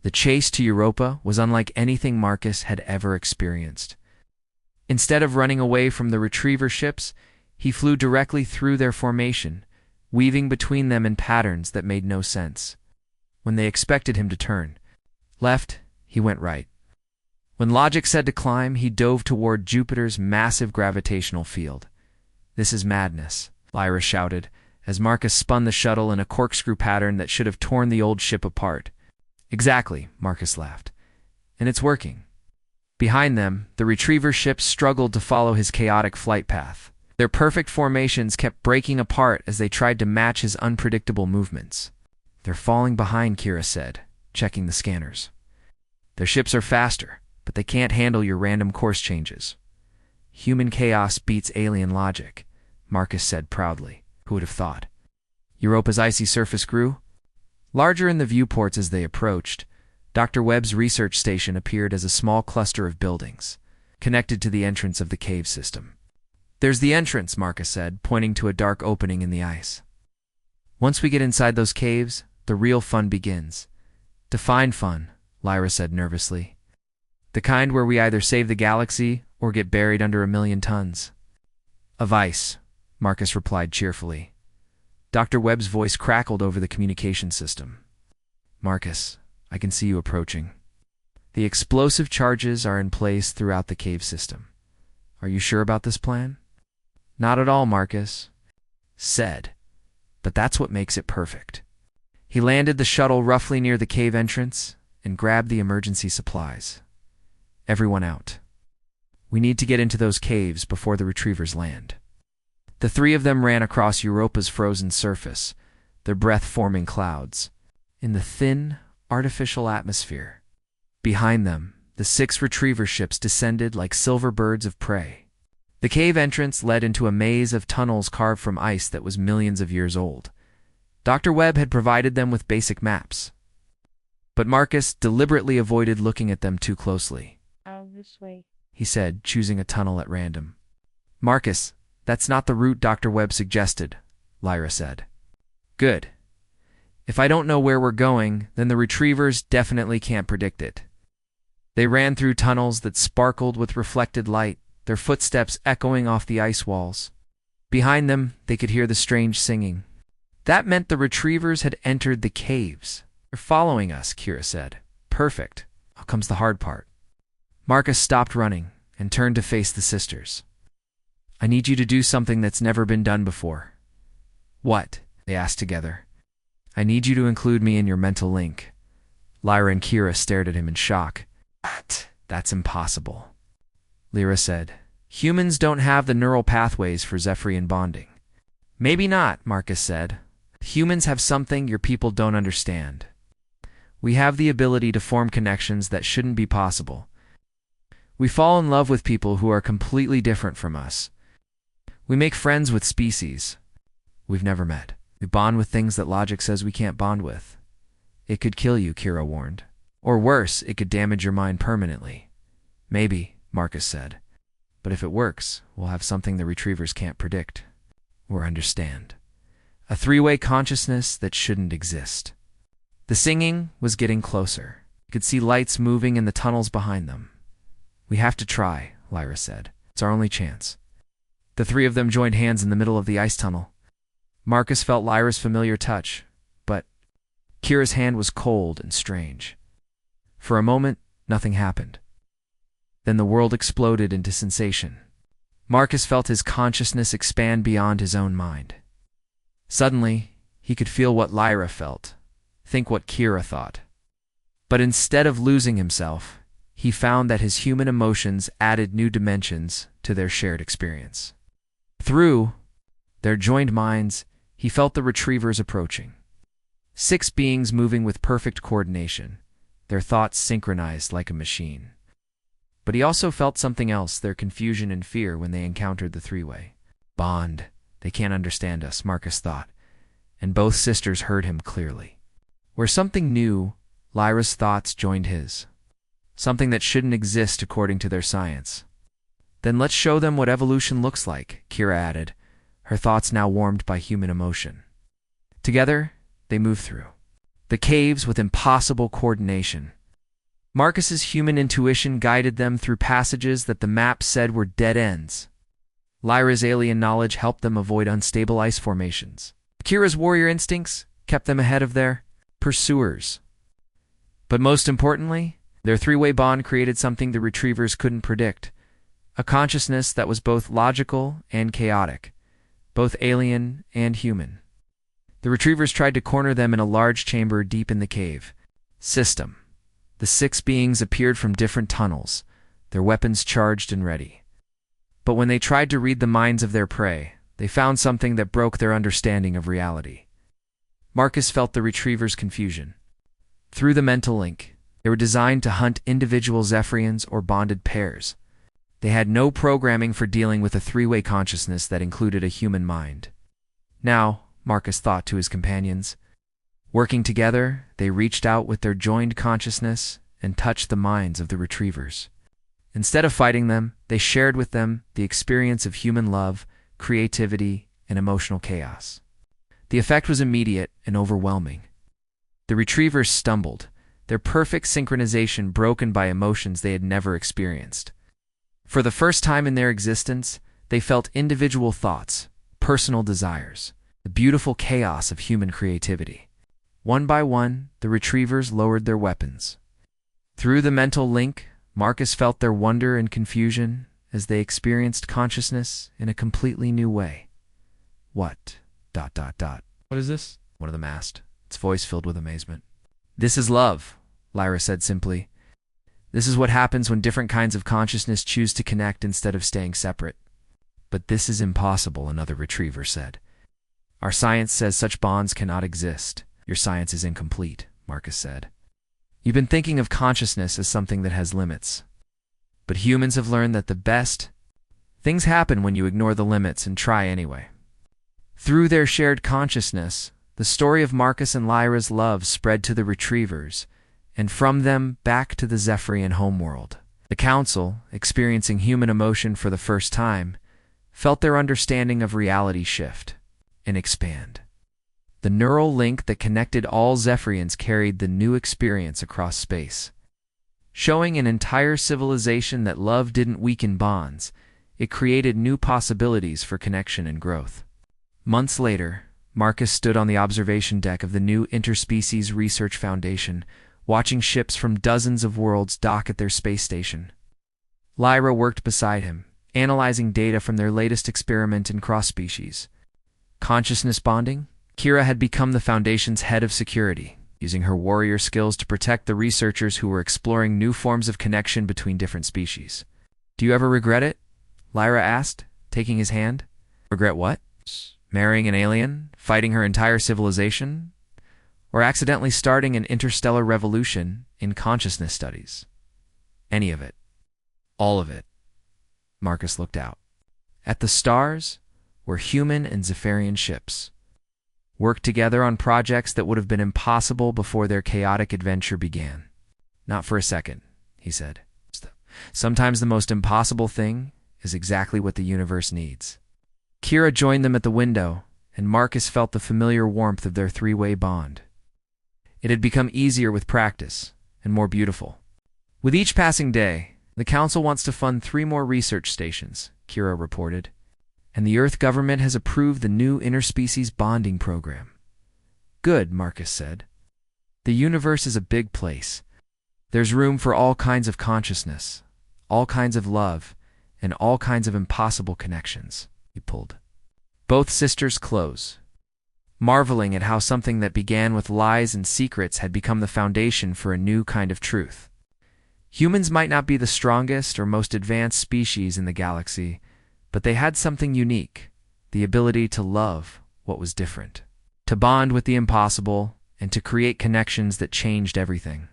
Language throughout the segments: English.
The chase to Europa was unlike anything Marcus had ever experienced. Instead of running away from the retriever ships, he flew directly through their formation, weaving between them in patterns that made no sense. When they expected him to turn left, he went right. When logic said to climb, he dove toward Jupiter's massive gravitational field. "This is madness," Lyra shouted, as Marcus spun the shuttle in a corkscrew pattern that should have torn the old ship apart. "Exactly," Marcus laughed. "And it's working." Behind them, the retriever ships struggled to follow his chaotic flight path. Their perfect formations kept breaking apart as they tried to match his unpredictable movements. "They're falling behind," Kira said, checking the scanners. "Their ships are faster, but they can't handle your random course changes." "Human chaos beats alien logic," Marcus said proudly. Who would have thought? Europa's icy surface grew. Larger in the viewports as they approached, Dr. Webb's research station appeared as a small cluster of buildings, connected to the entrance of the cave system. "There's the entrance," Marcus said, pointing to a dark opening in the ice. "Once we get inside those caves, the real fun begins." "Define fun," Lyra said nervously. "The kind where we either save the galaxy or get buried under 1,000,000 tons. "Of ice," Marcus replied cheerfully. Dr. Webb's voice crackled over the communication system. "Marcus, I can see you approaching. The explosive charges are in place throughout the cave system. Are you sure about this plan?" "Not at all," Marcus said, "but that's what makes it perfect." He landed the shuttle roughly near the cave entrance and grabbed the emergency supplies. "Everyone out. We need to get into those caves before the retrievers land." The three of them ran across Europa's frozen surface, their breath forming clouds, in the thin, artificial atmosphere. Behind them, the 6 retriever ships descended like silver birds of prey. The cave entrance led into a maze of tunnels carved from ice that was millions of years old. Dr. Webb had provided them with basic maps, but Marcus deliberately avoided looking at them too closely. "Out this way," he said, choosing a tunnel at random. "Marcus, that's not the route Dr. Webb suggested," Lyra said. "Good. If I don't know where we're going, then the retrievers definitely can't predict it." They ran through tunnels that sparkled with reflected light, their footsteps echoing off the ice walls. Behind them, they could hear the strange singing. That meant the retrievers had entered the caves. "They're following us," Kira said. "Perfect. Now comes the hard part." Marcus stopped running and turned to face the sisters. "I need you to do something that's never been done before." "What?" they asked together. "I need you to include me in your mental link." Lyra and Kira stared at him in shock. "That's impossible," Lyra said. "Humans don't have the neural pathways for Zephyrian bonding." "Maybe not," Marcus said. "Humans have something your people don't understand. We have the ability to form connections that shouldn't be possible. We fall in love with people who are completely different from us. We make friends with species we've never met. We bond with things that logic says we can't bond with." "It could kill you," Kira warned. "Or worse, it could damage your mind permanently." "Maybe," Marcus said. "But if it works, we'll have something the retrievers can't predict or understand. A 3-way consciousness that shouldn't exist." The singing was getting closer. You could see lights moving in the tunnels behind them. "We have to try," Lyra said. "It's our only chance." The three of them joined hands in the middle of the ice tunnel. Marcus felt Lyra's familiar touch, but Kira's hand was cold and strange. For a moment, nothing happened. Then the world exploded into sensation. Marcus felt his consciousness expand beyond his own mind. Suddenly, he could feel what Lyra felt, think what Kira thought. But instead of losing himself, he found that his human emotions added new dimensions to their shared experience. Through their joined minds, he felt the retrievers approaching. 6 beings moving with perfect coordination, their thoughts synchronized like a machine. But he also felt something else, their confusion and fear when they encountered the 3-way. "Bond. They can't understand us," Marcus thought, and both sisters heard him clearly. Where something new, Lyra's thoughts joined his. Something that shouldn't exist according to their science. "Then let's show them what evolution looks like," Kira added, her thoughts now warmed by human emotion. Together, they moved through the caves with impossible coordination. Marcus's human intuition guided them through passages that the map said were dead ends. Lyra's alien knowledge helped them avoid unstable ice formations. Kira's warrior instincts kept them ahead of their pursuers. But most importantly, their three-way bond created something the retrievers couldn't predict, a consciousness that was both logical and chaotic, both alien and human. The retrievers tried to corner them in a large chamber deep in the cave. System. The 6 beings appeared from different tunnels, their weapons charged and ready. But when they tried to read the minds of their prey, they found something that broke their understanding of reality. Marcus felt the retrievers' confusion. Through the mental link, they were designed to hunt individual Zephyrians or bonded pairs. They had no programming for dealing with a three-way consciousness that included a human mind. Now, Marcus thought to his companions, working together, they reached out with their joined consciousness and touched the minds of the retrievers. Instead of fighting them, they shared with them the experience of human love, creativity, and emotional chaos. The effect was immediate and overwhelming. The retrievers stumbled, their perfect synchronization broken by emotions they had never experienced. For the first time in their existence, they felt individual thoughts, personal desires, the beautiful chaos of human creativity. One by one, the retrievers lowered their weapons. Through the mental link, Marcus felt their wonder and confusion as they experienced consciousness in a completely new way. What? What is this? One of them asked, its voice filled with amazement. This is love, Lyra said simply. This is what happens when different kinds of consciousness choose to connect instead of staying separate. But this is impossible, another retriever said. Our science says such bonds cannot exist. Your science is incomplete, Marcus said. You've been thinking of consciousness as something that has limits. But humans have learned that the best things happen when you ignore the limits and try anyway. Through their shared consciousness, the story of Marcus and Lyra's love spread to the retrievers, and from them back to the Zephyrian homeworld. The Council, experiencing human emotion for the first time, felt their understanding of reality shift and expand. The neural link that connected all Zephyrians carried the new experience across space. Showing an entire civilization that love didn't weaken bonds, it created new possibilities for connection and growth. Months later, Marcus stood on the observation deck of the new Interspecies Research Foundation, watching ships from dozens of worlds dock at their space station. Lyra worked beside him, analyzing data from their latest experiment in cross-species. Consciousness bonding? Kira had become the Foundation's head of security, using her warrior skills to protect the researchers who were exploring new forms of connection between different species. Do you ever regret it? Lyra asked, taking his hand. Regret what? Marrying an alien? Fighting her entire civilization? Or accidentally starting an interstellar revolution in consciousness studies? Any of it. All of it. Marcus looked out. At the stars were human and Zephyrian ships. Worked together on projects that would have been impossible before their chaotic adventure began. Not for a second, he said. Sometimes the most impossible thing is exactly what the universe needs. Kira joined them at the window, and Marcus felt the familiar warmth of their three-way bond. It had become easier with practice, and more beautiful. With each passing day, the Council wants to fund 3 more research stations, Kira reported, and the Earth government has approved the new interspecies bonding program. Good, Marcus said. The universe is a big place. There's room for all kinds of consciousness, all kinds of love, and all kinds of impossible connections. He pulled both sisters close, marveling at how something that began with lies and secrets had become the foundation for a new kind of truth. Humans might not be the strongest or most advanced species in the galaxy, but they had something unique, the ability to love what was different, to bond with the impossible, and to create connections that changed everything.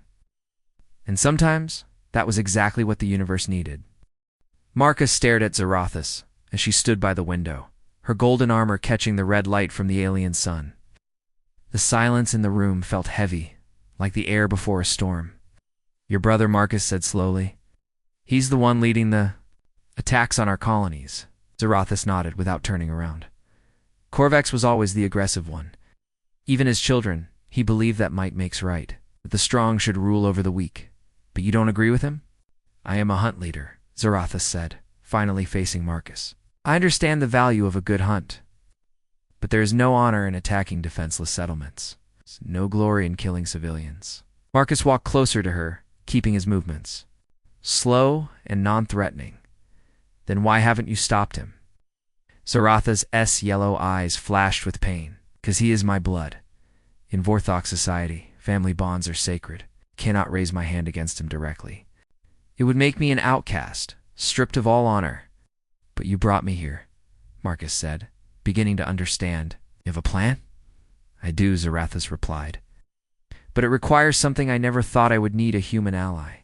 And sometimes, that was exactly what the universe needed. Marcus stared at Zarathis as she stood by the window, her golden armor catching the red light from the alien sun. The silence in the room felt heavy, like the air before a storm. Your brother, Marcus said slowly. He's the one leading the attacks on our colonies. Zarathis nodded without turning around. Corvax was always the aggressive one. Even as children, He believed that might makes right, that the strong should rule over the weak. But you don't agree with him? I am a hunt leader, Zarathus said, finally facing Marcus. I understand the value of a good hunt. But there is no honor in attacking defenseless settlements. There's no glory in killing civilians. Marcus walked closer to her, keeping his movements slow and non-threatening. Then why haven't you stopped him? Zarathus's yellow eyes flashed with pain. Because he is my blood. In Vorthok society, family bonds are sacred. Cannot raise my hand against him directly. It would make me an outcast, stripped of all honor. But you brought me here, Marcus said, beginning to understand. You have a plan? I do, Zarathus replied. But it requires something I never thought I would need: a human ally.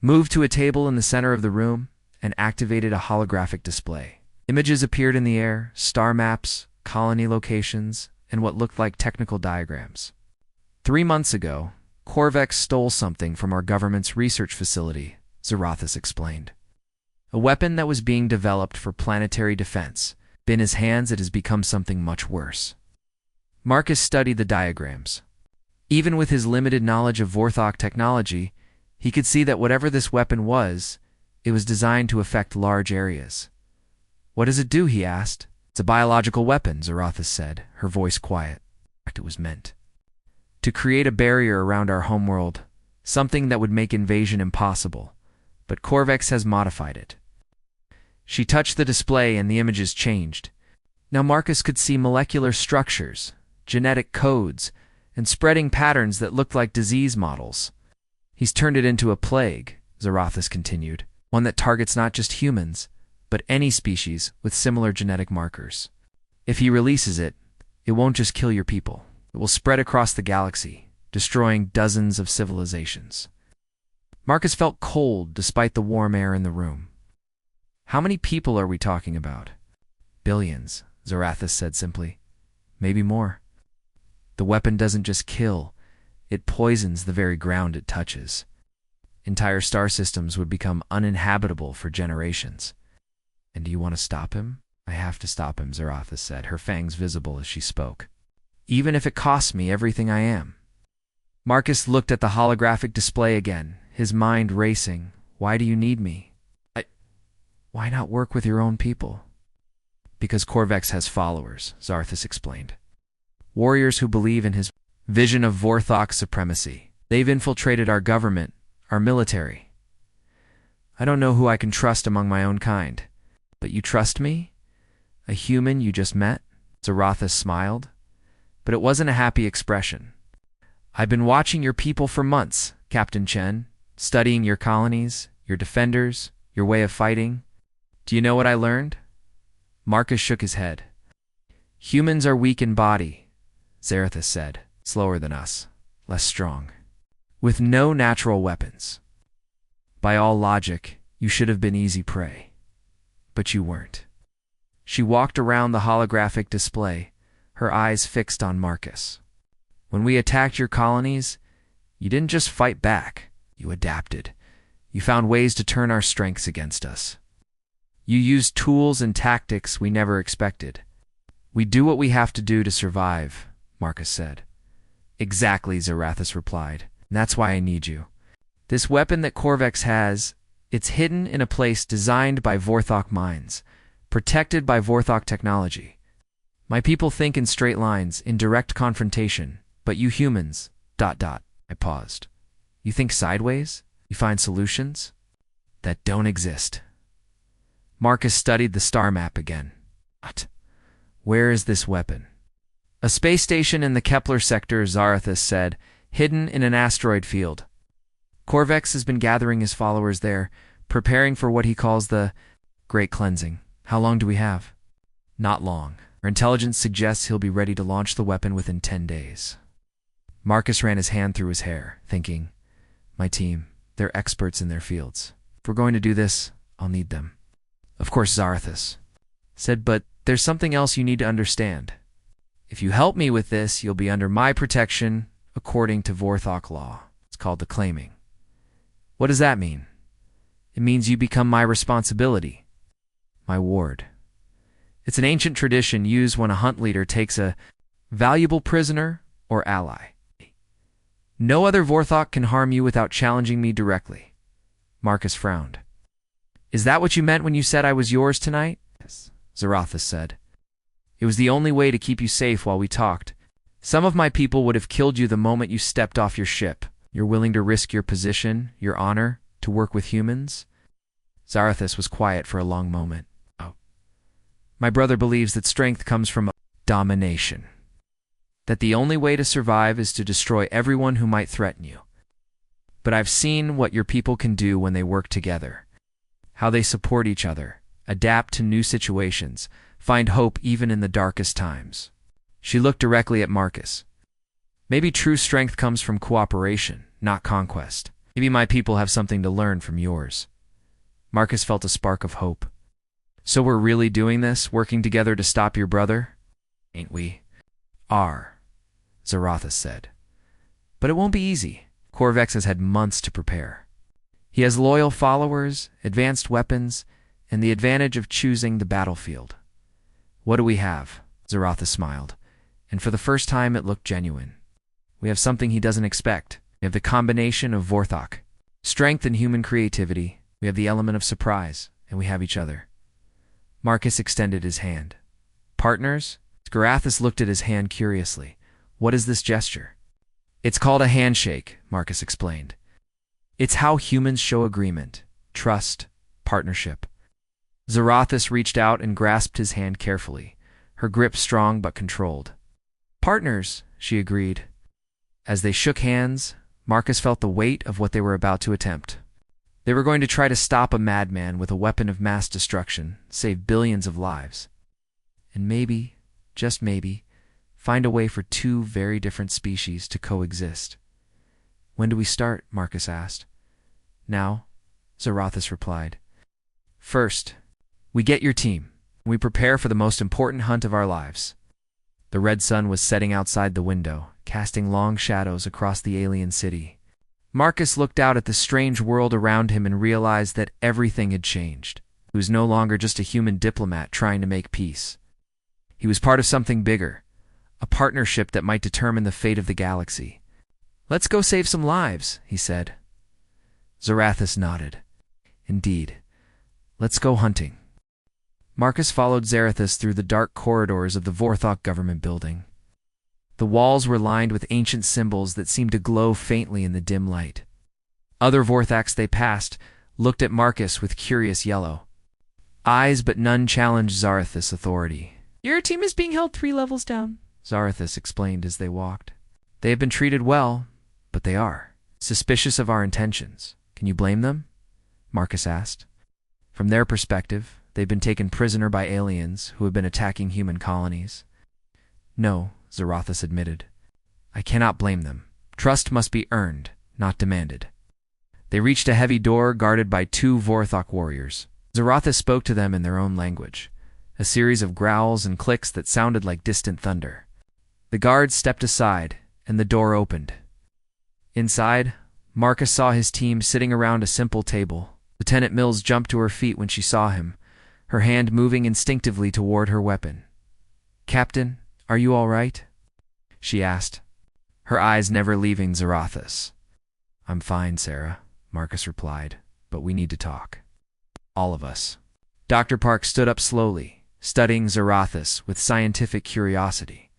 Moved to a table in the center of the room and activated a holographic display. Images appeared in the air, star maps, colony locations, and what looked like technical diagrams. 3 months ago, Corvex stole something from our government's research facility, Zarathus explained. A weapon that was being developed for planetary defense. In his hands, it has become something much worse. Marcus studied the diagrams. Even with his limited knowledge of Vorthok technology, he could see that whatever this weapon was, it was designed to affect large areas. What does it do? He asked. It's a biological weapon, Zarathus said, her voice quiet. It was meant to create a barrier around our homeworld, something that would make invasion impossible. But Corvex has modified it. She touched the display and the images changed. Now Marcus could see molecular structures, genetic codes, and spreading patterns that looked like disease models. He's turned it into a plague, Zarathus continued, one that targets not just humans, but any species with similar genetic markers. If he releases it, it won't just kill your people. It will spread across the galaxy, destroying dozens of civilizations. Marcus felt cold despite the warm air in the room. How many people are we talking about? Billions, Zarathus said simply. Maybe more. The weapon doesn't just kill, it poisons the very ground it touches. Entire star systems would become uninhabitable for generations. And do you want to stop him? I have to stop him, Zarathus said, her fangs visible as she spoke. Even if it costs me everything I am. Marcus looked at the holographic display again, his mind racing. Why do you need me? Why not work with your own people? Because Corvex has followers, Zarathus explained. Warriors who believe in his vision of Vorthok supremacy. They've infiltrated our government, our military. I don't know who I can trust among my own kind. But you trust me? A human you just met? Zarathus smiled. But it wasn't a happy expression. I've been watching your people for months, Captain Chen, studying your colonies, your defenders, your way of fighting. Do you know what I learned? Marcus shook his head. Humans are weak in body, Zarathus said, slower than us, less strong, with no natural weapons. By all logic, you should have been easy prey. But you weren't. She walked around the holographic display, her eyes fixed on Marcus. When we attacked your colonies, you didn't just fight back, you adapted. You found ways to turn our strengths against us. You used tools and tactics we never expected. We do what we have to do to survive, Marcus said. Exactly, Zarathus replied. And that's why I need you. This weapon that Corvex has, it's hidden in a place designed by Vorthok minds, protected by Vorthok technology. My people think in straight lines, in direct confrontation, but you humans, ... I paused. You think sideways? You find solutions? That don't exist. Marcus studied the star map again. What? Where is this weapon? A space station in the Kepler sector, Zarathus said, hidden in an asteroid field. Corvex has been gathering his followers there, preparing for what he calls the Great Cleansing. How long do we have? Not long. Our intelligence suggests he'll be ready to launch the weapon within 10 days. Marcus ran his hand through his hair, thinking, my team, they're experts in their fields. If we're going to do this, I'll need them. Of course, Zarathus said, but there's something else you need to understand. If you help me with this, you'll be under my protection according to Vorthok law. It's called the claiming. What does that mean? It means you become my responsibility, my ward. It's an ancient tradition used when a hunt leader takes a valuable prisoner or ally. No other Vorthok can harm you without challenging me directly. Marcus frowned. Is that what you meant when you said I was yours tonight? Yes, Zarathus said. It was the only way to keep you safe while we talked. Some of my people would have killed you the moment you stepped off your ship. You're willing to risk your position, your honor, to work with humans? Zarathus was quiet for a long moment. Oh. My brother believes that strength comes from domination. That the only way to survive is to destroy everyone who might threaten you. But I've seen what your people can do when they work together. How they support each other, adapt to new situations, find hope even in the darkest times. She looked directly at Marcus. Maybe true strength comes from cooperation, not conquest. Maybe my people have something to learn from yours. Marcus felt a spark of hope. So we're really doing this, working together to stop your brother? Ain't we? Are, Zarathus said. But it won't be easy. Corvex has had months to prepare. He has loyal followers, advanced weapons, and the advantage of choosing the battlefield. What do we have? Zarathus smiled, and for the first time it looked genuine. We have something he doesn't expect. We have the combination of Vorthok, strength and human creativity. We have the element of surprise, and we have each other. Marcus extended his hand. Partners? Zarathus looked at his hand curiously. What is this gesture? It's called a handshake, Marcus explained. It's how humans show agreement, trust, partnership. Zarathus reached out and grasped his hand carefully, her grip strong but controlled. Partners, she agreed. As they shook hands, Marcus felt the weight of what they were about to attempt. They were going to try to stop a madman with a weapon of mass destruction, save billions of lives. And maybe, just maybe, find a way for two very different species to coexist. When do we start? Marcus asked. Now, Zarathus replied. First, we get your team. We prepare for the most important hunt of our lives. The red sun was setting outside the window, casting long shadows across the alien city. Marcus looked out at the strange world around him and realized that everything had changed. He was no longer just a human diplomat trying to make peace. He was part of something bigger, a partnership that might determine the fate of the galaxy. Let's go save some lives, he said. Zarathus nodded. Indeed. Let's go hunting. Marcus followed Zarathus through the dark corridors of the Vorthok government building. The walls were lined with ancient symbols that seemed to glow faintly in the dim light. Other Vorthoks they passed looked at Marcus with curious yellow eyes, but none challenged Zarathus' authority. Your team is being held 3 levels down, Zarathus explained as they walked. They have been treated well, but they are suspicious of our intentions. Can you blame them? Marcus asked. From their perspective, they've been taken prisoner by aliens who have been attacking human colonies. No, Zarathus admitted. I cannot blame them. Trust must be earned, not demanded. They reached a heavy door guarded by 2 Vorthok warriors. Zarathus spoke to them in their own language, a series of growls and clicks that sounded like distant thunder. The guards stepped aside, and the door opened. Inside, Marcus saw his team sitting around a simple table. Lieutenant Mills jumped to her feet when she saw him, her hand moving instinctively toward her weapon. Captain, are you all right? She asked, her eyes never leaving Zarathus. I'm fine, Sarah, Marcus replied, but we need to talk. All of us. Dr. Park stood up slowly, studying Zarathus with scientific curiosity.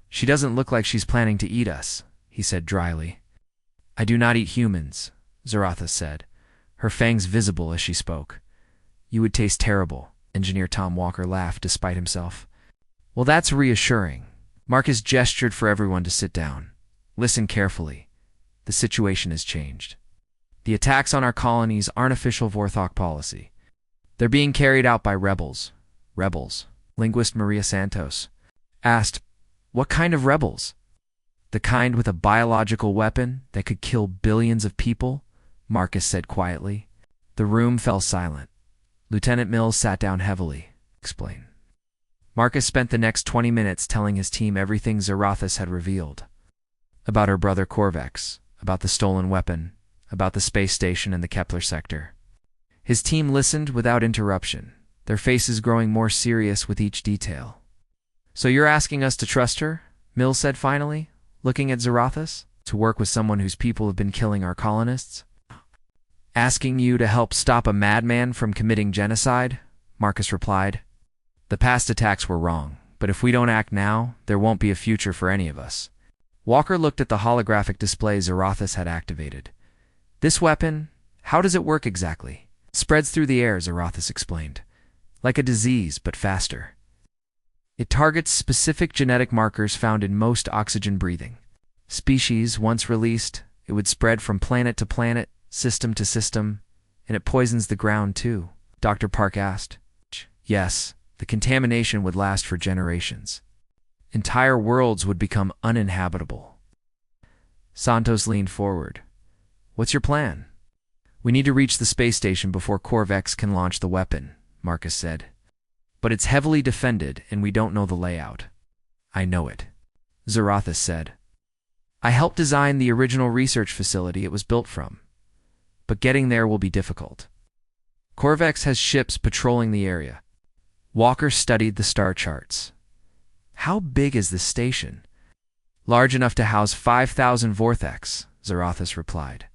She doesn't look like she's planning to eat us, he said dryly. I do not eat humans, Zarathus said, her fangs visible as she spoke. You would taste terrible, Engineer Tom Walker laughed despite himself. Well, that's reassuring. Marcus gestured for everyone to sit down. Listen carefully. The situation has changed. The attacks on our colonies aren't official Vorthok policy. They're being carried out by rebels. Rebels? Linguist Maria Santos asked, What kind of rebels? The kind with a biological weapon that could kill billions of people? Marcus said quietly. The room fell silent. Lieutenant Mills sat down heavily. Explain. Marcus spent the next 20 minutes telling his team everything Zarathus had revealed. About her brother Corvex, about the stolen weapon, about the space station and the Kepler sector. His team listened without interruption, their faces growing more serious with each detail. So you're asking us to trust her? Mills said finally, looking at Zarathus. To work with someone whose people have been killing our colonists? Asking you to help stop a madman from committing genocide? Marcus replied. The past attacks were wrong, but if we don't act now, there won't be a future for any of us. Walker looked at the holographic display Zarathus had activated. This weapon, how does it work exactly? It spreads through the air, Zarathus explained. Like a disease, but faster. It targets specific genetic markers found in most oxygen-breathing species. Once released, it would spread from planet to planet, system to system, and it poisons the ground too, Dr. Park asked. Yes, the contamination would last for generations. Entire worlds would become uninhabitable. Santos leaned forward. What's your plan? We need to reach the space station before Corvex can launch the weapon, Marcus said. But it's heavily defended and we don't know the layout. I know it, Zarathus said. I helped design the original research facility it was built from, but getting there will be difficult. Corvex has ships patrolling the area. Walker studied the star charts. How big is this station? Large enough to house 5,000 Vortex, Zarathus replied.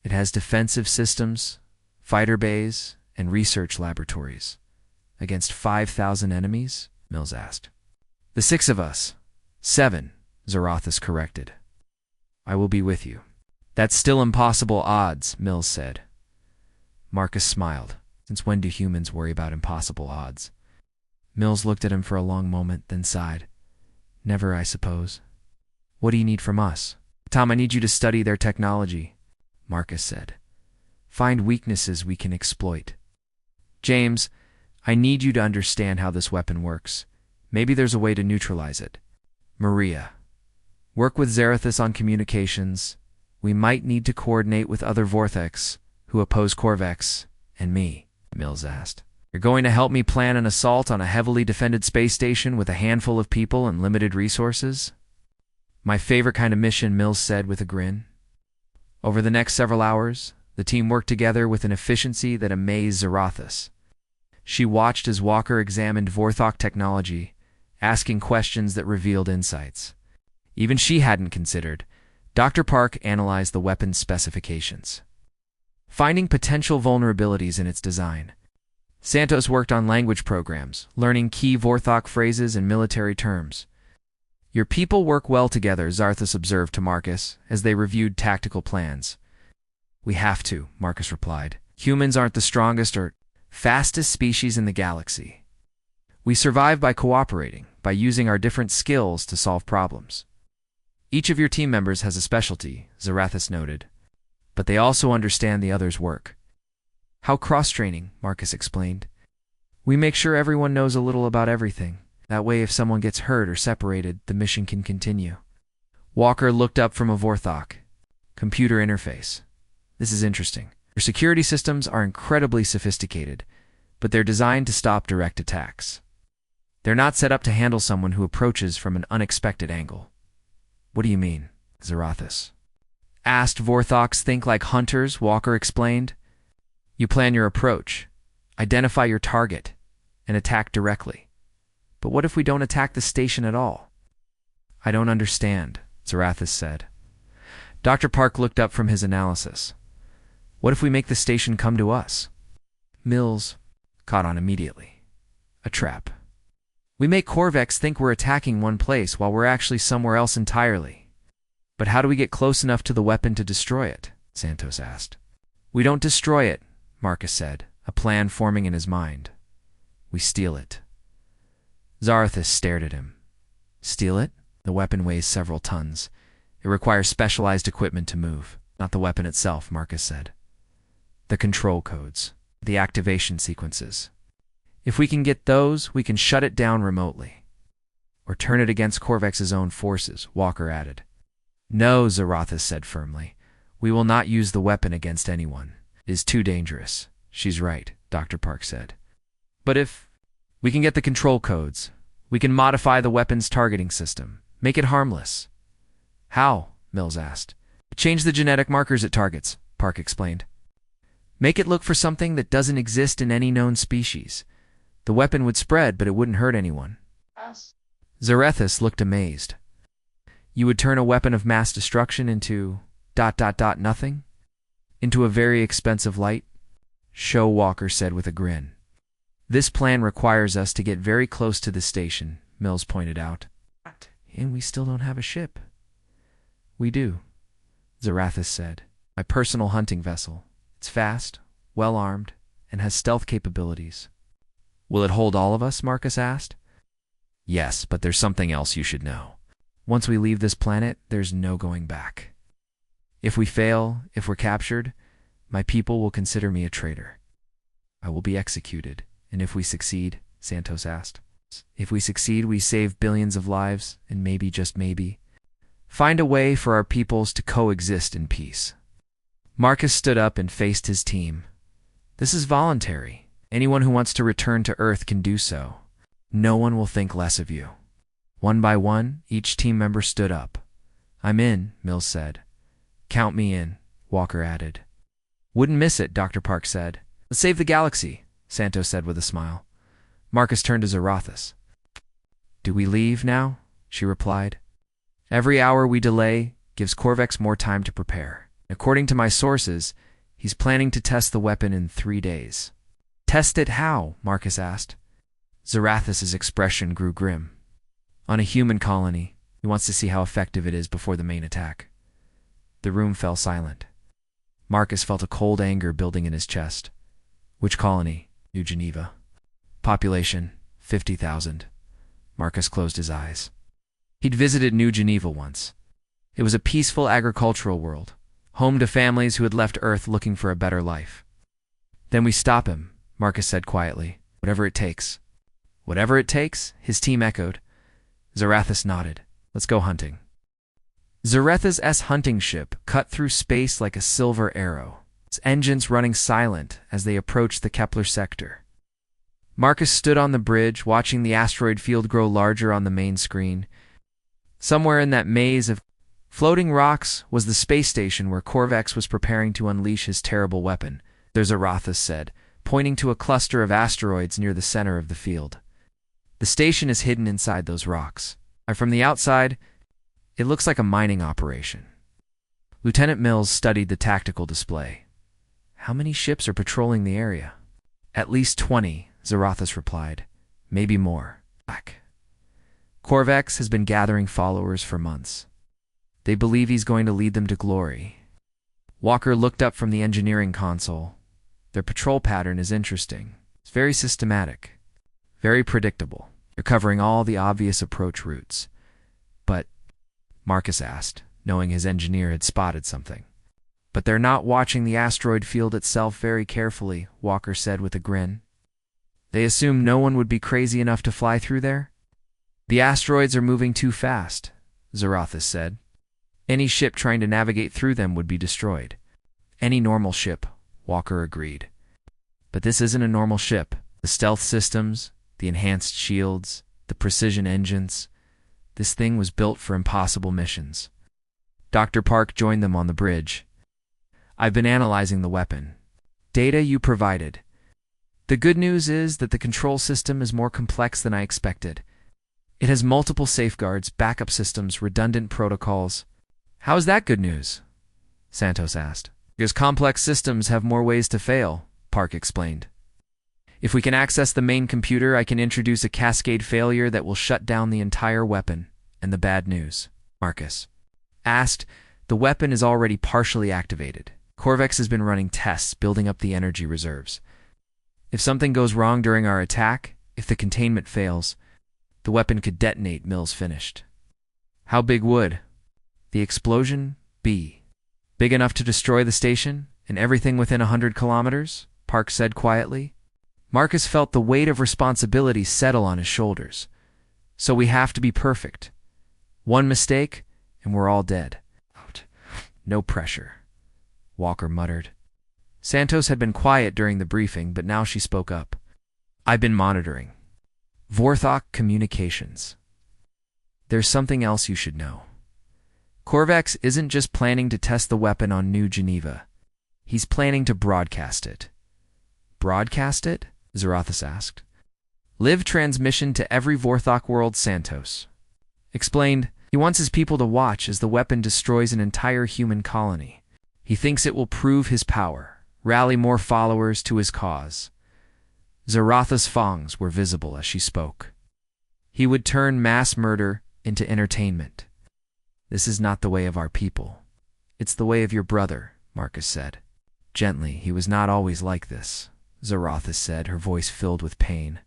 It has defensive systems, fighter bays, and research laboratories. Against 5,000 enemies? Mills asked. The 6 of us. 7, Zarathus corrected. I will be with you. That's still impossible odds, Mills said. Marcus smiled. Since when do humans worry about impossible odds? Mills looked at him for a long moment, then sighed. Never, I suppose. What do you need from us? Tom, I need you to study their technology, Marcus said. Find weaknesses we can exploit. James, I need you to understand how this weapon works. Maybe there's a way to neutralize it. Maria, work with Zarathus on communications. We might need to coordinate with other Vortex who oppose Corvex and me, Mills asked. You're going to help me plan an assault on a heavily defended space station with a handful of people and limited resources? My favorite kind of mission, Mills said with a grin. Over the next several hours, the team worked together with an efficiency that amazed Zarathus. She watched as Walker examined Vorthok technology, asking questions that revealed insights even she hadn't considered. Dr. Park analyzed the weapon's specifications, finding potential vulnerabilities in its design. Santos worked on language programs, learning key Vorthok phrases and military terms. Your people work well together, Zarathus observed to Marcus as they reviewed tactical plans. We have to, Marcus replied. Humans aren't the strongest or fastest species in the galaxy. We survive by cooperating, by using our different skills to solve problems. Each of your team members has a specialty, Zarathus noted, but they also understand the other's work. How cross-training, Marcus explained. We make sure everyone knows a little about everything. That way if someone gets hurt or separated, the mission can continue. Walker looked up from a Vorthok. Computer interface. This is interesting. Your security systems are incredibly sophisticated, but they're designed to stop direct attacks. They're not set up to handle someone who approaches from an unexpected angle. What do you mean, Zarathus asked. Vorthoks think like hunters, Walker explained. You plan your approach, identify your target, and attack directly. But what if we don't attack the station at all? I don't understand, Zarathus said. Dr. Park looked up from his analysis. What if we make the station come to us? Mills caught on immediately. A trap. We make Corvex think we're attacking one place while we're actually somewhere else entirely. But how do we get close enough to the weapon to destroy it? Santos asked. We don't destroy it, Marcus said, a plan forming in his mind. We steal it. Zarathus stared at him. Steal it? The weapon weighs several tons. It requires specialized equipment to move. Not the weapon itself, Marcus said. The control codes. The activation sequences. If we can get those, we can shut it down remotely. Or turn it against Corvex's own forces, Walker added. No, Zarathus said firmly. We will not use the weapon against anyone. It is too dangerous. She's right, Dr. Park said. But if we can get the control codes, we can modify the weapon's targeting system, make it harmless. How? Mills asked. Change the genetic markers it targets, Park explained. Make it look for something that doesn't exist in any known species. The weapon would spread, but it wouldn't hurt anyone. Zarathus looked amazed. You would turn a weapon of mass destruction into nothing? Into a very expensive light? Show, Walker said with a grin. This plan requires us to get very close to the station, Mills pointed out. And we still don't have a ship. We do, Zarathis said. My personal hunting vessel. It's fast, well-armed, and has stealth capabilities. Will it hold all of us? Marcus asked. Yes, but there's something else you should know. Once we leave this planet, there's no going back. If we fail, if we're captured, my people will consider me a traitor. I will be executed. And if we succeed, Santos asked. If we succeed, we save billions of lives, and maybe, just maybe, find a way for our peoples to coexist in peace. Marcus stood up and faced his team. This is voluntary. Anyone who wants to return to Earth can do so. No one will think less of you. One by one, each team member stood up. I'm in, Mills said. Count me in, Walker added. Wouldn't miss it, Dr. Park said. Let's save the galaxy, Santos said with a smile. Marcus turned to Zarathis. Do we leave now? She replied. Every hour we delay gives Corvex more time to prepare. According to my sources, he's planning to test the weapon in 3 days. Test it how? Marcus asked. Zarathis' expression grew grim. On a human colony, he wants to see how effective it is before the main attack. The room fell silent. Marcus felt a cold anger building in his chest. Which colony? New Geneva. Population, 50,000. Marcus closed his eyes. He'd visited New Geneva once. It was a peaceful agricultural world, home to families who had left Earth looking for a better life. Then we stop him, Marcus said quietly. Whatever it takes. Whatever it takes? His team echoed. Zarathis nodded. Let's go hunting. Zarathis' hunting ship cut through space like a silver arrow, its engines running silent as they approached the Kepler sector. Marcus stood on the bridge, watching the asteroid field grow larger on the main screen. Somewhere in that maze of floating rocks was the space station where Corvex was preparing to unleash his terrible weapon, Zarathis said, pointing to a cluster of asteroids near the center of the field. The station is hidden inside those rocks. From the outside, it looks like a mining operation. Lieutenant Mills studied the tactical display. How many ships are patrolling the area? At least 20, Zarathis replied. Maybe more. Corvex has been gathering followers for months. They believe he's going to lead them to glory. Walker looked up from the engineering console. Their patrol pattern is interesting. It's very systematic. Very predictable. You're covering all the obvious approach routes. But, Marcus asked, knowing his engineer had spotted something. But they're not watching the asteroid field itself very carefully, Walker said with a grin. They assume no one would be crazy enough to fly through there? The asteroids are moving too fast, Zarathis said. Any ship trying to navigate through them would be destroyed. Any normal ship, Walker agreed. But this isn't a normal ship. The stealth systems, the enhanced shields, the precision engines. This thing was built for impossible missions. Dr. Park joined them on the bridge. I've been analyzing the weapon. Data you provided. The good news is that the control system is more complex than I expected. It has multiple safeguards, backup systems, redundant protocols. How is that good news? Santos asked. Because complex systems have more ways to fail, Park explained. If we can access the main computer, I can introduce a cascade failure that will shut down the entire weapon. And the bad news, Marcus asked, the weapon is already partially activated. Corvex has been running tests, building up the energy reserves. If something goes wrong during our attack, if the containment fails, the weapon could detonate, Mills finished. How big would the explosion be? Big enough to destroy the station and everything within 100 kilometers? Park said quietly. Marcus felt the weight of responsibility settle on his shoulders. So we have to be perfect. One mistake, and we're all dead. No pressure, Walker muttered. Santos had been quiet during the briefing, but now she spoke up. I've been monitoring. Vorthok communications. There's something else you should know. Corvex isn't just planning to test the weapon on New Geneva. He's planning to broadcast it. Broadcast it? Zarathis asked. Live transmission to every Vorthok world, Santos explained. He wants his people to watch as the weapon destroys an entire human colony. He thinks it will prove his power, rally more followers to his cause. Zaratha's fangs were visible as she spoke. He would turn mass murder into entertainment. This is not the way of our people. It's the way of your brother, Marcus said. Gently, he was not always like this, Zaratha said, her voice filled with pain.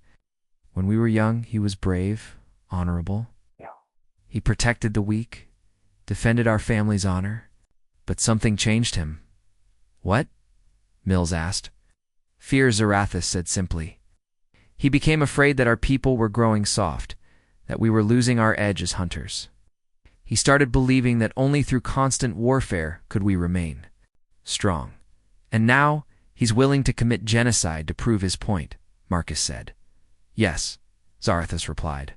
When we were young, he was brave, honorable. He protected the weak, defended our family's honor, but something changed him. What? Mills asked. Fear, Zaratha said simply. He became afraid that our people were growing soft, that we were losing our edge as hunters. He started believing that only through constant warfare could we remain strong. And now he's willing to commit genocide to prove his point, Marcus said. Yes, Zarathus replied.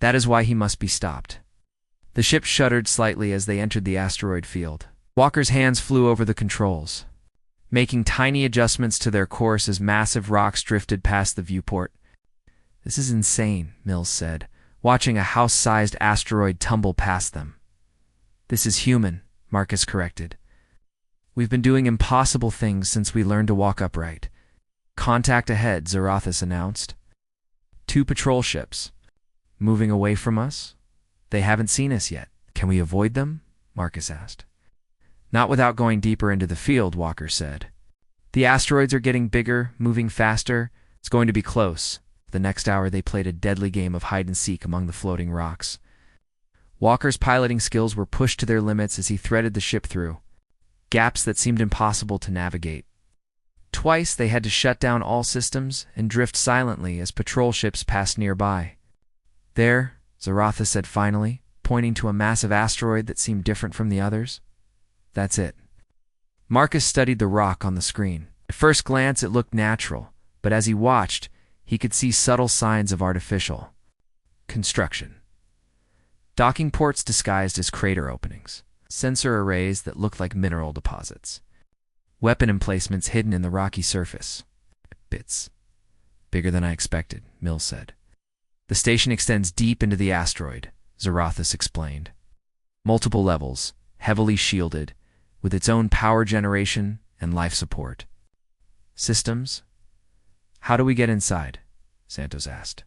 That is why he must be stopped. The ship shuddered slightly as they entered the asteroid field. Walker's hands flew over the controls, making tiny adjustments to their course as massive rocks drifted past the viewport. This is insane, Mills said, watching a house-sized asteroid tumble past them. This is human, Marcus corrected. We've been doing impossible things since we learned to walk upright. Contact ahead, Zarathus announced. 2 patrol ships. Moving away from us? They haven't seen us yet. Can we avoid them? Marcus asked. Not without going deeper into the field, Walker said. The asteroids are getting bigger, moving faster. It's going to be close. The next hour they played a deadly game of hide-and-seek among the floating rocks. Walker's piloting skills were pushed to their limits as he threaded the ship through gaps that seemed impossible to navigate. Twice they had to shut down all systems and drift silently as patrol ships passed nearby. There, Zaratha said finally, pointing to a massive asteroid that seemed different from the others. That's it. Marcus studied the rock on the screen. At first glance it looked natural, but as he watched, he could see subtle signs of artificial construction. Docking ports disguised as crater openings, sensor arrays that looked like mineral deposits, weapon emplacements hidden in the rocky surface. Bits. Bigger than I expected, Mills said. The station extends deep into the asteroid, Zarathus explained. Multiple levels, heavily shielded, with its own power generation and life support. Systems? How do we get inside? Santos asked.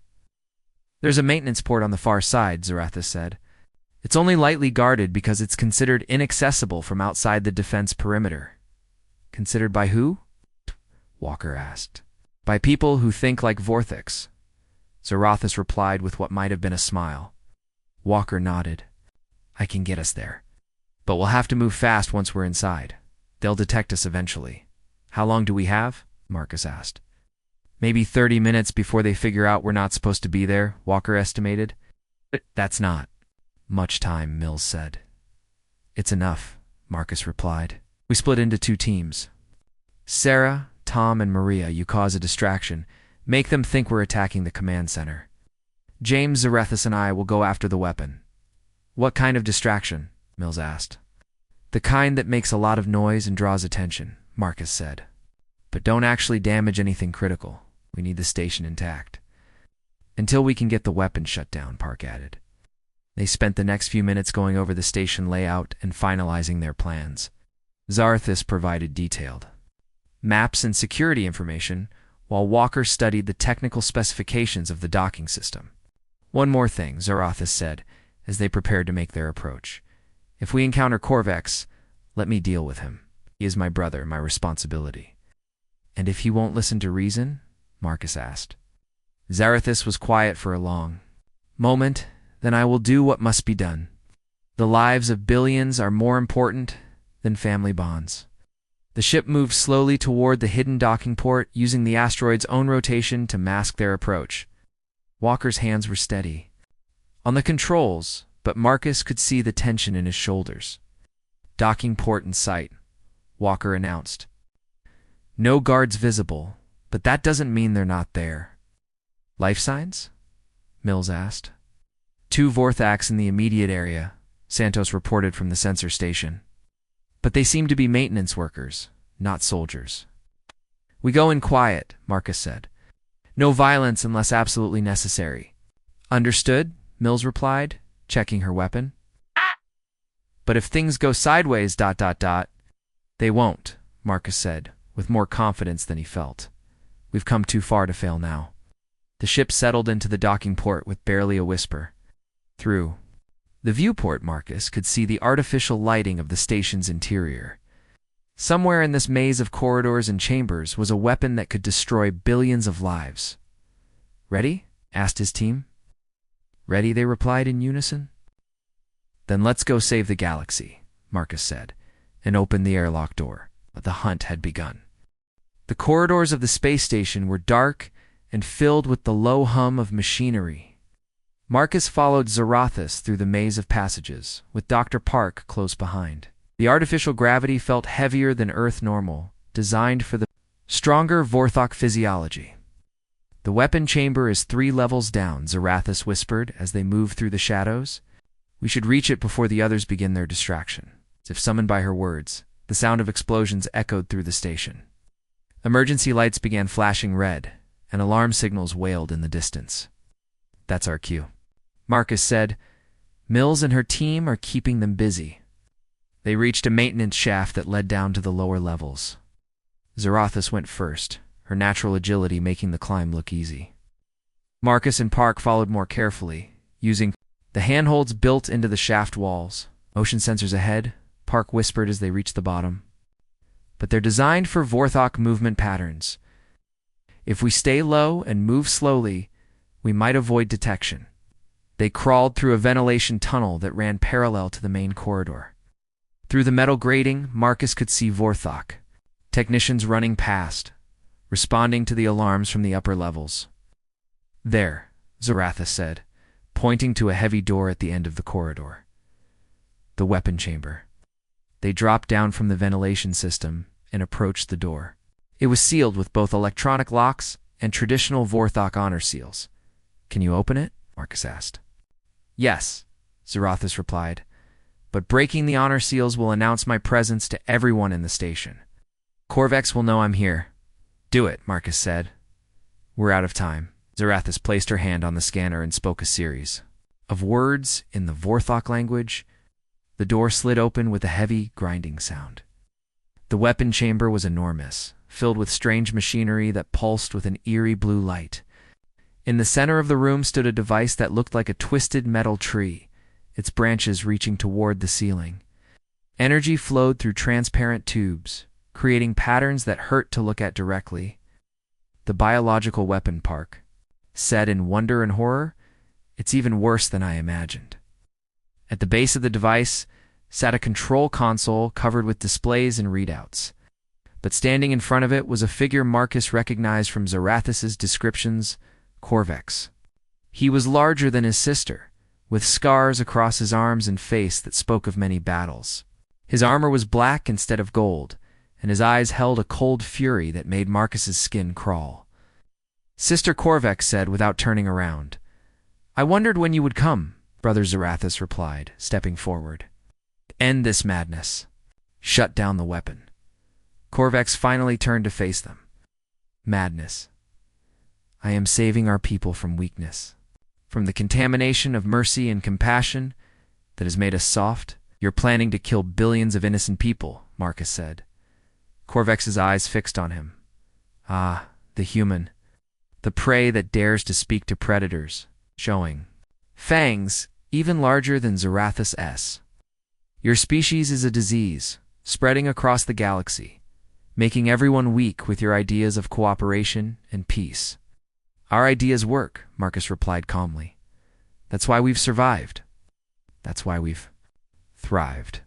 There's a maintenance port on the far side, Zarathus said. It's only lightly guarded because it's considered inaccessible from outside the defense perimeter. Considered by who? Walker asked. By people who think like Vorthix. Zarathus replied with what might have been a smile. Walker nodded. I can get us there. But we'll have to move fast once we're inside. They'll detect us eventually. How long do we have? Marcus asked. Maybe 30 minutes before they figure out we're not supposed to be there, Walker estimated. That's not much time, Mills said. It's enough, Marcus replied. We split into 2 teams. Sarah, Tom, and Maria, you cause a distraction. Make them think we're attacking the command center. James, Zarethus, and I will go after the weapon. What kind of distraction? Mills asked. The kind that makes a lot of noise and draws attention, Marcus said. But don't actually damage anything critical. We need the station intact. Until we can get the weapon shut down, Park added. They spent the next few minutes going over the station layout and finalizing their plans. Zarathus provided detailed maps and security information, while Walker studied the technical specifications of the docking system. One more thing, Zarathus said, as they prepared to make their approach. If we encounter Corvex, let me deal with him. He is my brother, my responsibility. And if he won't listen to reason? Marcus asked. Zarathus was quiet for a long moment. Then I will do what must be done. The lives of billions are more important than family bonds. The ship moved slowly toward the hidden docking port, using the asteroid's own rotation to mask their approach. Walker's hands were steady on the controls, but Marcus could see the tension in his shoulders. Docking port in sight, Walker announced. No guards visible, but that doesn't mean they're not there. Life signs? Mills asked. 2 Vorthax in the immediate area, Santos reported from the sensor station. But they seem to be maintenance workers, not soldiers. We go in quiet, Marcus said. No violence unless absolutely necessary. Understood, Mills replied, checking her weapon. But if things go sideways, They won't, Marcus said, with more confidence than he felt. We've come too far to fail now. The ship settled into the docking port with barely a whisper. Through the viewport, Marcus could see the artificial lighting of the station's interior. Somewhere in this maze of corridors and chambers was a weapon that could destroy billions of lives. Ready? Asked his team. Ready, they replied in unison. Then let's go save the galaxy, Marcus said, and opened the airlock door. But the hunt had begun. The corridors of the space station were dark and filled with the low hum of machinery. Marcus followed Zarathus through the maze of passages, with Dr. Park close behind. The artificial gravity felt heavier than Earth normal, designed for the stronger Vorthok physiology. The weapon chamber is 3 levels down, Zarathus whispered as they moved through the shadows. We should reach it before the others begin their distraction. As if summoned by her words, the sound of explosions echoed through the station. Emergency lights began flashing red, and alarm signals wailed in the distance. That's our cue, Marcus said. Mills and her team are keeping them busy. They reached a maintenance shaft that led down to the lower levels. Zarathus went first, her natural agility making the climb look easy. Marcus and Park followed more carefully, using the handholds built into the shaft walls. Motion sensors ahead, Park whispered as they reached the bottom. But they're designed for Vorthok movement patterns. If we stay low and move slowly, we might avoid detection. They crawled through a ventilation tunnel that ran parallel to the main corridor. Through the metal grating, Marcus could see Vorthok, technicians running past, responding to the alarms from the upper levels. There, Zarathus said, pointing to a heavy door at the end of the corridor. The weapon chamber. They dropped down from the ventilation system and approached the door. It was sealed with both electronic locks and traditional Vorthok honor seals. Can you open it? Marcus asked. Yes, Zarathus replied, but breaking the honor seals will announce my presence to everyone in the station. Corvex will know I'm here. Do it, Marcus said. We're out of time. Zarathus placed her hand on the scanner and spoke a series of words in the Vorthok language. The door slid open with a heavy, grinding sound. The weapon chamber was enormous, filled with strange machinery that pulsed with an eerie blue light. In the center of the room stood a device that looked like a twisted metal tree, its branches reaching toward the ceiling. Energy flowed through transparent tubes, creating patterns that hurt to look at directly. The biological weapon, Park said in wonder and horror. It's even worse than I imagined. At the base of the device sat a control console covered with displays and readouts. But standing in front of it was a figure Marcus recognized from Zarathus's descriptions, Corvex. He was larger than his sister, with scars across his arms and face that spoke of many battles. His armor was black instead of gold, and his eyes held a cold fury that made Marcus's skin crawl. Sister Corvex said without turning around. I wondered when you would come, Brother Zarathus replied, stepping forward. End this madness. Shut down the weapon. Corvex finally turned to face them. Madness. I am saving our people from weakness, from the contamination of mercy and compassion that has made us soft. You're planning to kill billions of innocent people, Marcus said. Corvex's eyes fixed on him. Ah, the human. The prey that dares to speak to predators, showing fangs even larger than Zarathus S. Your species is a disease, spreading across the galaxy, making everyone weak with your ideas of cooperation and peace. Our ideas work, Marcus replied calmly. That's why we've survived. That's why we've thrived.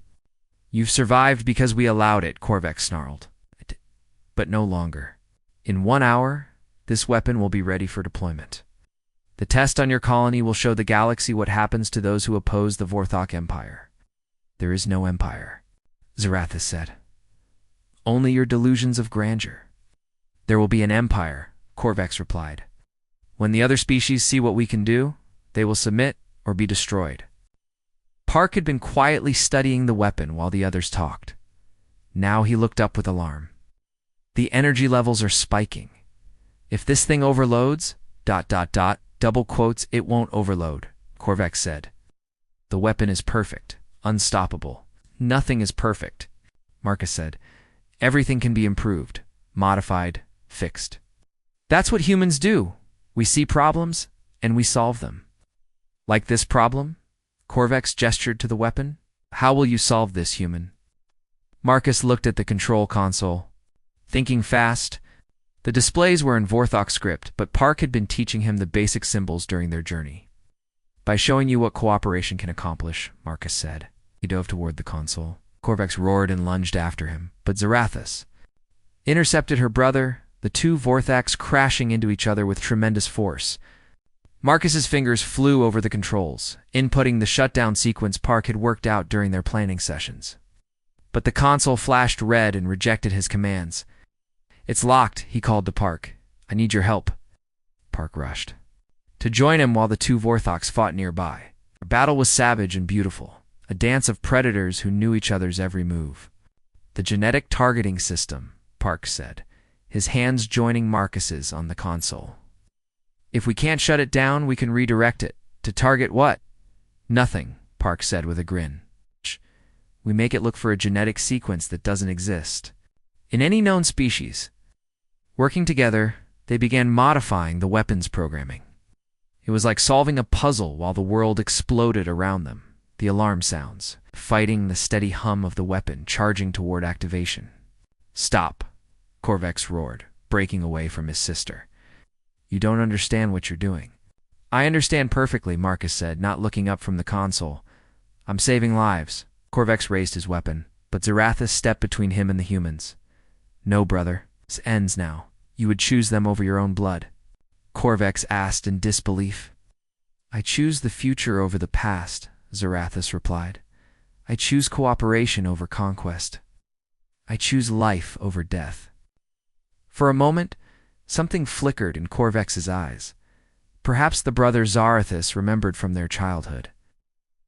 You've survived because we allowed it, Corvex snarled. But no longer. In 1 hour, this weapon will be ready for deployment. The test on your colony will show the galaxy what happens to those who oppose the Vorthok Empire. There is no empire, Zarathus said. Only your delusions of grandeur. There will be an empire, Corvex replied. When the other species see what we can do, they will submit or be destroyed. Park had been quietly studying the weapon while the others talked. Now he looked up with alarm. The energy levels are spiking. If this thing overloads, double quotes, it won't overload, Corvex said. The weapon is perfect, unstoppable. Nothing is perfect, Marcus said. Everything can be improved, modified, fixed. That's what humans do. We see problems, and we solve them. Like this problem? Corvex gestured to the weapon. How will you solve this, human? Marcus looked at the control console. Thinking fast. The displays were in Vorthok script, but Park had been teaching him the basic symbols during their journey. By showing you what cooperation can accomplish, Marcus said. He dove toward the console. Corvex roared and lunged after him, but Zarathus intercepted her brother, the two Vorthacs crashing into each other with tremendous force. Marcus's fingers flew over the controls, inputting the shutdown sequence Park had worked out during their planning sessions. But the console flashed red and rejected his commands. It's locked, he called to Park. I need your help. Park rushed to join him while the two Vorthoks fought nearby. Their battle was savage and beautiful, a dance of predators who knew each other's every move. The genetic targeting system, Park said, his hands joining Marcus's on the console. If we can't shut it down, we can redirect it. To target what? Nothing, Park said with a grin. We make it look for a genetic sequence that doesn't exist in any known species. Working together, they began modifying the weapon's programming. It was like solving a puzzle while the world exploded around them. The alarm sounds, fighting the steady hum of the weapon charging toward activation. Stop, Corvex roared, breaking away from his sister. You don't understand what you're doing. I understand perfectly, Marcus said, not looking up from the console. I'm saving lives. Corvex raised his weapon, but Zarathus stepped between him and the humans. No, brother. This ends now. You would choose them over your own blood. Corvex asked in disbelief. I choose the future over the past, Zarathus replied. I choose cooperation over conquest. I choose life over death. For a moment, something flickered in Corvex's eyes. Perhaps the brother Zarathus remembered from their childhood.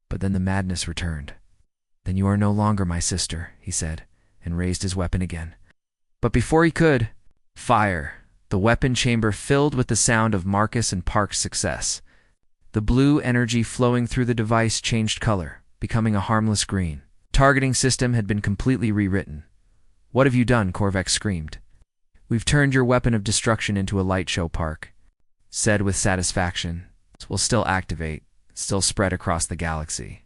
But then the madness returned. Then you are no longer my sister, he said, and raised his weapon again. But before he could, fire. The weapon chamber filled with the sound of Marcus and Park's success. The blue energy flowing through the device changed color, becoming a harmless green. Targeting system had been completely rewritten. What have you done? Corvex screamed. We've turned your weapon of destruction into a light show, Park said with satisfaction. It will still activate, still spread across the galaxy,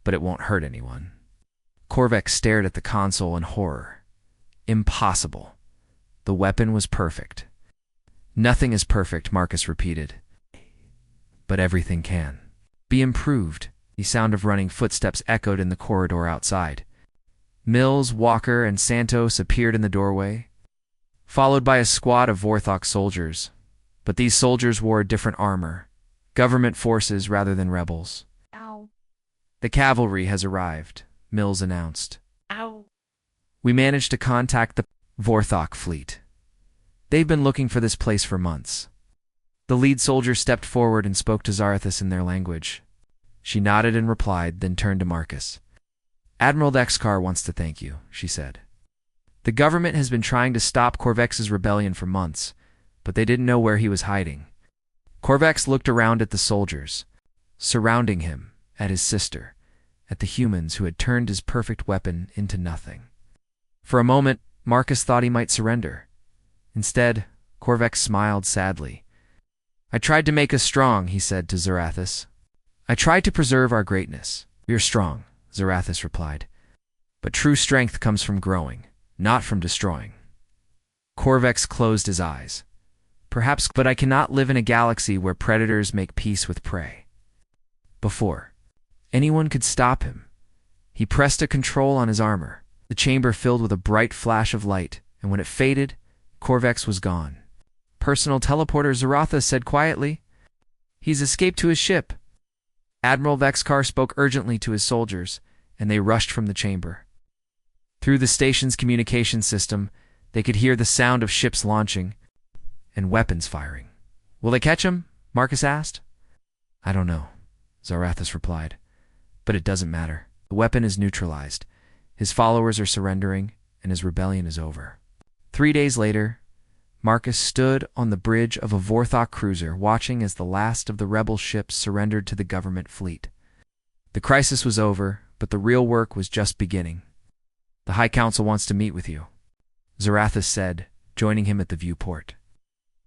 but it won't hurt anyone. Corvex stared at the console in horror. Impossible. The weapon was perfect. Nothing is perfect, Marcus repeated. But everything can be improved. The sound of running footsteps echoed in the corridor outside. Mills, Walker, and Santos appeared in the doorway, followed by a squad of Vorthok soldiers. But these soldiers wore different armor, government forces rather than rebels. Ow. The cavalry has arrived, Mills announced. Ow. We managed to contact the Vorthok fleet. They've been looking for this place for months. The lead soldier stepped forward and spoke to Zarathus in their language. She nodded and replied, then turned to Marcus. Admiral Dexkar wants to thank you, she said. The government has been trying to stop Corvex's rebellion for months, but they didn't know where he was hiding. Corvex looked around at the soldiers, surrounding him, at his sister, at the humans who had turned his perfect weapon into nothing. For a moment, Marcus thought he might surrender. Instead, Corvex smiled sadly. I tried to make us strong, he said to Zarathus. I tried to preserve our greatness. We are strong, Zarathus replied. But true strength comes from growing, not from destroying. Corvex closed his eyes. Perhaps, but I cannot live in a galaxy where predators make peace with prey. Before anyone could stop him, he pressed a control on his armor. The chamber filled with a bright flash of light, and when it faded, Corvex was gone. Personal teleporter, Zarathus said quietly. He's escaped to his ship. Admiral Vexkar spoke urgently to his soldiers, and they rushed from the chamber. Through the station's communication system, they could hear the sound of ships launching and weapons firing. Will they catch him? Marcus asked. I don't know, Zarathus replied. But it doesn't matter. The weapon is neutralized. His followers are surrendering, and his rebellion is over. 3 days later, Marcus stood on the bridge of a Vorthok cruiser watching as the last of the rebel ships surrendered to the government fleet. The crisis was over, but the real work was just beginning. The High Council wants to meet with you, Zarathus said, joining him at the viewport.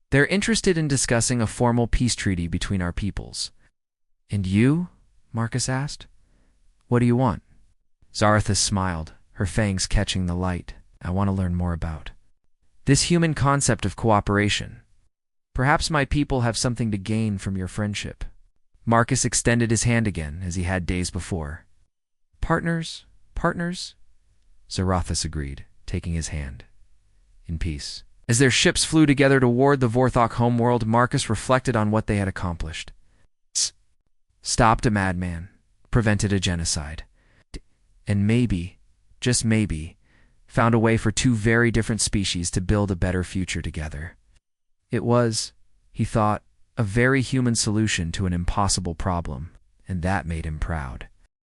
They're interested in discussing a formal peace treaty between our peoples. And you? Marcus asked. What do you want? Zarathus smiled, her fangs catching the light. I want to learn more about this human concept of cooperation. Perhaps my people have something to gain from your friendship. Marcus extended his hand again, as he had days before. Partners? Partners? Zarathus agreed, taking his hand. In peace. As their ships flew together toward the Vorthok homeworld, Marcus reflected on what they had accomplished. Stopped a madman, prevented a genocide, and maybe, just maybe, found a way for two very different species to build a better future together. It was, he thought, a very human solution to an impossible problem, and that made him proud.